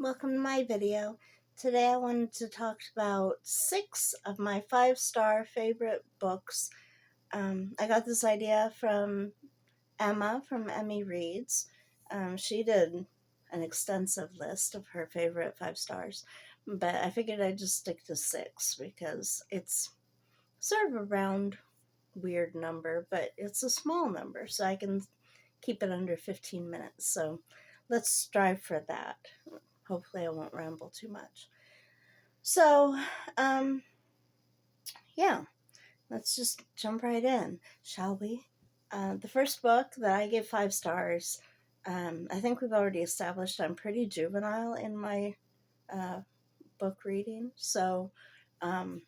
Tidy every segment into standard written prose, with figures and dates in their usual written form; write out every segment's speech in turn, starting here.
Welcome to my video. Today I wanted to talk about 6 of my 5-star favorite books. I got this idea from Emma from Emmy Reads. She did an extensive list of her favorite 5 stars, but I figured I'd just stick to 6 because it's sort of a round, weird number, but it's a small number, so I can keep it under 15 minutes. So let's strive for that. Hopefully I won't ramble too much. So, yeah, let's just jump right in, shall we? The first book that I gave 5 stars, I think we've already established I'm pretty juvenile in my book reading, so it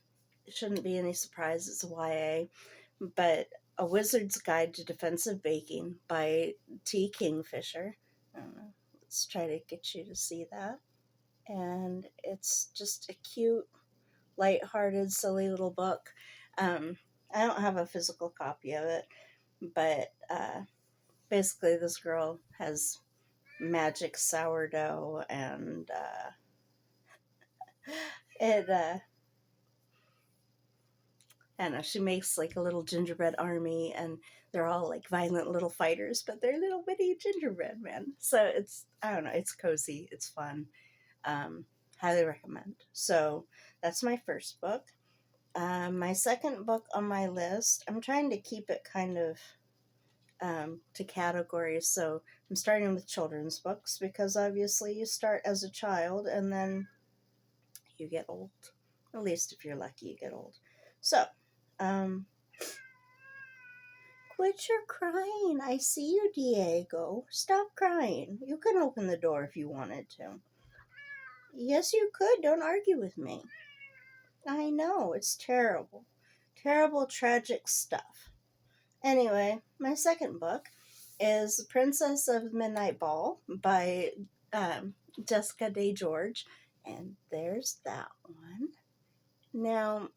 shouldn't be any surprise it's a YA, but A Wizard's Guide to Defensive Baking by T. Kingfisher. Let's try to get you to see that. And it's just a cute, light-hearted, silly little book. I don't have a physical copy of it, but basically this girl has magic sourdough, and I don't know, she makes like a little gingerbread army, and they're all like violent little fighters, but they're little bitty gingerbread men. So it's, I don't know, it's cozy, it's fun. Highly recommend. So that's my first book. My second book on my list, I'm trying to keep it kind of to categories. So I'm starting with children's books because obviously you start as a child and then you get old. At least if you're lucky, you get old. So, quit your crying. I see you, Diego. Stop crying. You can open the door if you wanted to. Yes, you could. Don't argue with me. I know, it's terrible. Terrible, tragic stuff. Anyway, my second book is Princess of Midnight Ball by Jessica Day George. And there's that one. Now,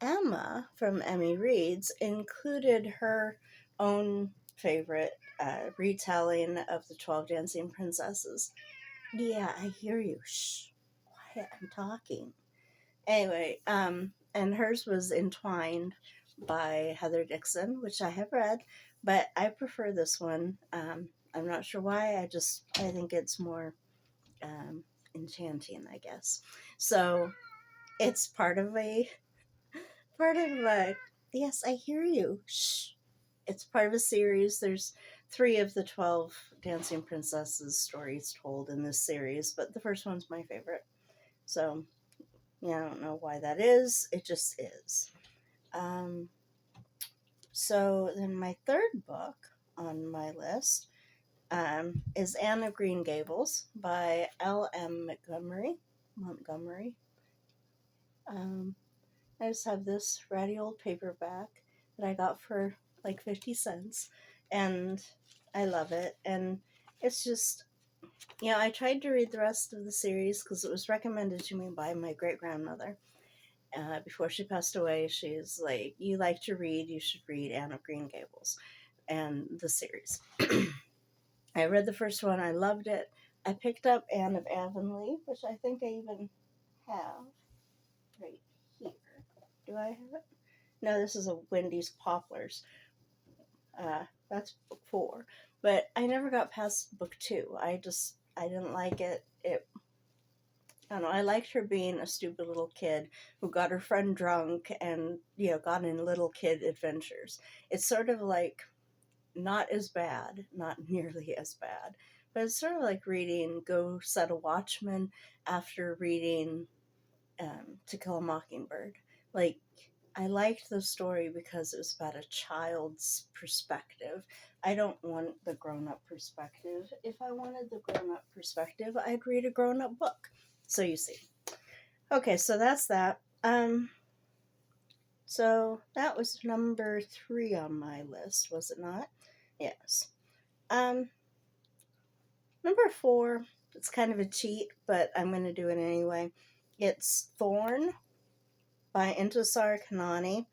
Emma from Emmy Reads included her own favorite retelling of the 12 Dancing Princesses. Yeah, I hear you. Shh. Quiet, I'm talking. Anyway, and hers was Entwined by Heather Dixon, which I have read, but I prefer this one. I'm not sure why. I think it's more enchanting, I guess. So it's part of a yes, I hear you. Shh. It's part of a series. There's 3 of the 12 Dancing Princesses stories told in this series, but the first one's my favorite. So yeah, I don't know why that is. It just is. So then my third book on my list is Anne of Green Gables by L.M. Montgomery. I just have this ratty old paperback that I got for like 50 cents, and I love it. And it's just, I tried to read the rest of the series because it was recommended to me by my great-grandmother. Before she passed away, she's like, you like to read, you should read Anne of Green Gables and the series. I read the first one, I loved it. I picked up Anne of Avonlea, which I think I even have right here. Do I have it? No, this is a Wendy's Poplars. That's book 4. But I never got past book 2. I didn't like it. I don't know, I liked her being a stupid little kid who got her friend drunk and, got in little kid adventures. It's sort of like not as bad, not nearly as bad, but it's sort of like reading Go Set a Watchman after reading To Kill a Mockingbird. Like, I liked the story because it was about a child's perspective. I don't want the grown-up perspective. If I wanted the grown-up perspective, I'd read a grown-up book. So you see. Okay, so that's that. So that was number 3 on my list, was it not? Yes. Number 4, it's kind of a cheat, but I'm going to do it anyway. It's Thorn by Intisar Khanani.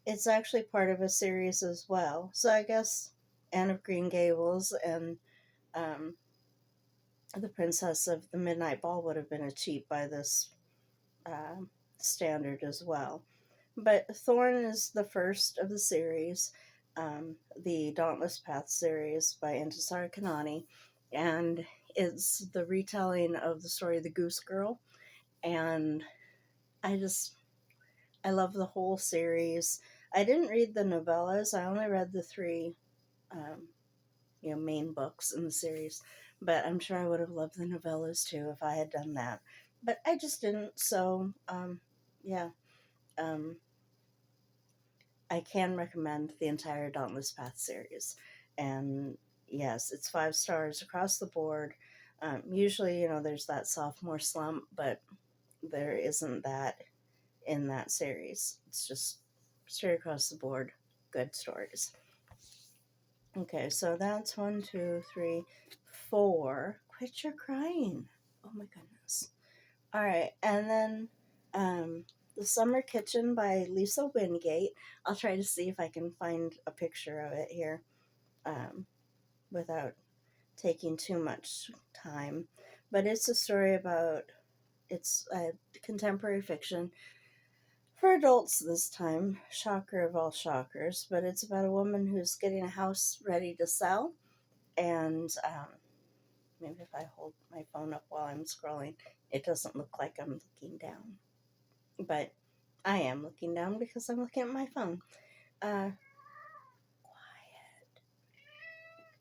It's actually part of a series as well. So I guess Anne of Green Gables and the Princess of the Midnight Ball would have been a cheat by this uh, standard as well. But Thorn is the first of the series, the Dauntless Path series by Intisar Khanani, and it's the retelling of the story of the Goose Girl. And I just, I love the whole series. I didn't read the novellas, I only read the three um, main books in the series. But I'm sure I would have loved the novellas too if I had done that. But I just didn't. So yeah, um, I can recommend the entire Dauntless Path series. And yes, it's 5 stars across the board. Usually, there's that sophomore slump, but there isn't that in that series. It's just straight across the board, good stories. Okay, so that's 1, 2, 3, 4. Quit your crying. Oh my goodness. All right, and then The Summer Kitchen by Lisa Wingate. I'll try to see if I can find a picture of it here um, without taking too much time. But it's a story about, it's a contemporary fiction for adults this time. Shocker of all shockers. But it's about a woman who's getting a house ready to sell. And maybe if I hold my phone up while I'm scrolling, it doesn't look like I'm looking down. But I am looking down because I'm looking at my phone. Quiet.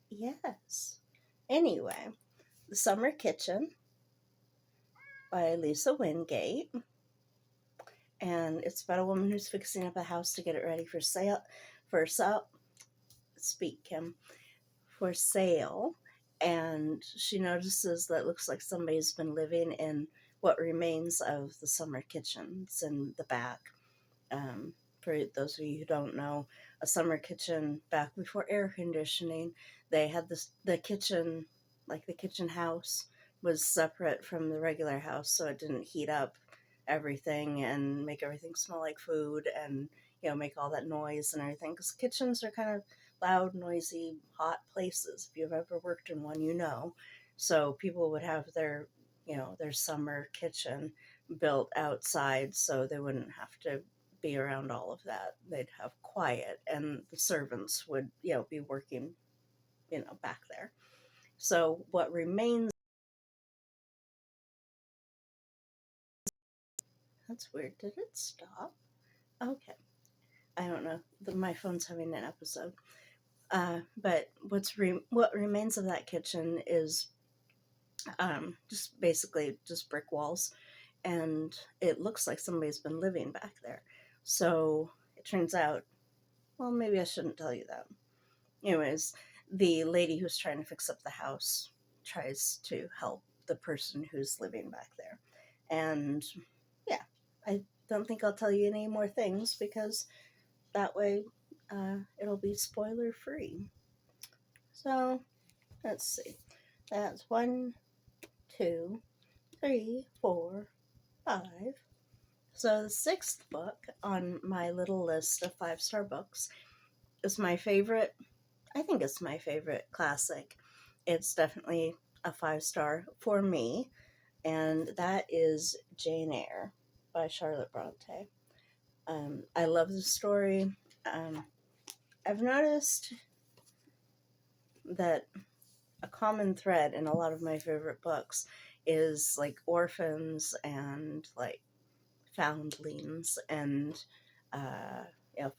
Yes. Anyway, The Summer Kitchen by Lisa Wingate. And it's about a woman who's fixing up a house to get it ready for sale. Speak, Kim. For sale. And she notices that it looks like somebody's been living in what remains of the summer kitchen. It's in the back. For those of you who don't know, a summer kitchen back before air conditioning, they had the kitchen, like the kitchen house, was separate from the regular house, so it didn't heat up everything and make everything smell like food and make all that noise and everything. Because kitchens are kind of loud, noisy, hot places. If you've ever worked in one, So people would have their summer kitchen built outside so they wouldn't have to be around all of that. They'd have quiet, and the servants would, be working, back there. So what remains? That's weird. Did it stop? Okay, I don't know. My phone's having an episode. But what remains of that kitchen is just basically just brick walls, and it looks like somebody's been living back there. So it turns out, well, maybe I shouldn't tell you that. Anyways, the lady who's trying to fix up the house tries to help the person who's living back there. And yeah, I don't think I'll tell you any more things because that way it'll be spoiler free. So let's see. That's 1, 2, 3, 4, 5. So the sixth book on my little list of 5-star books is my favorite. I think it's my favorite classic. It's definitely a 5-star for me, and that is Jane Eyre by Charlotte Bronte. I love the story. I've noticed that a common thread in a lot of my favorite books is like orphans and like foundlings and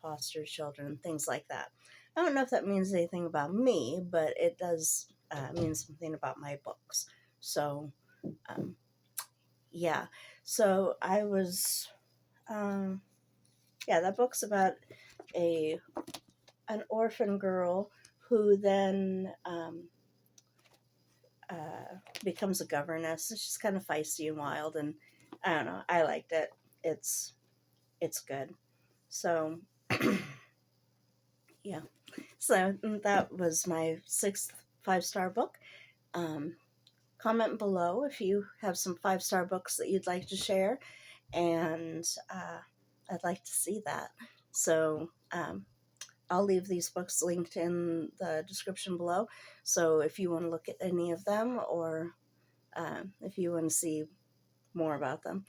foster children, things like that. I don't know if that means anything about me, but it does mean something about my books. So, yeah. So I was, that book's about an orphan girl who then becomes a governess. She's kind of feisty and wild, and I don't know. I liked it. It's good. So yeah. So that was my sixth 5-star book. Comment below if you have some 5-star books that you'd like to share, and I'd like to see that. So I'll leave these books linked in the description below. So if you want to look at any of them or if you want to see more about them,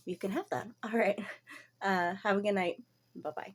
you can have that. All right. Have a good night. Bye bye.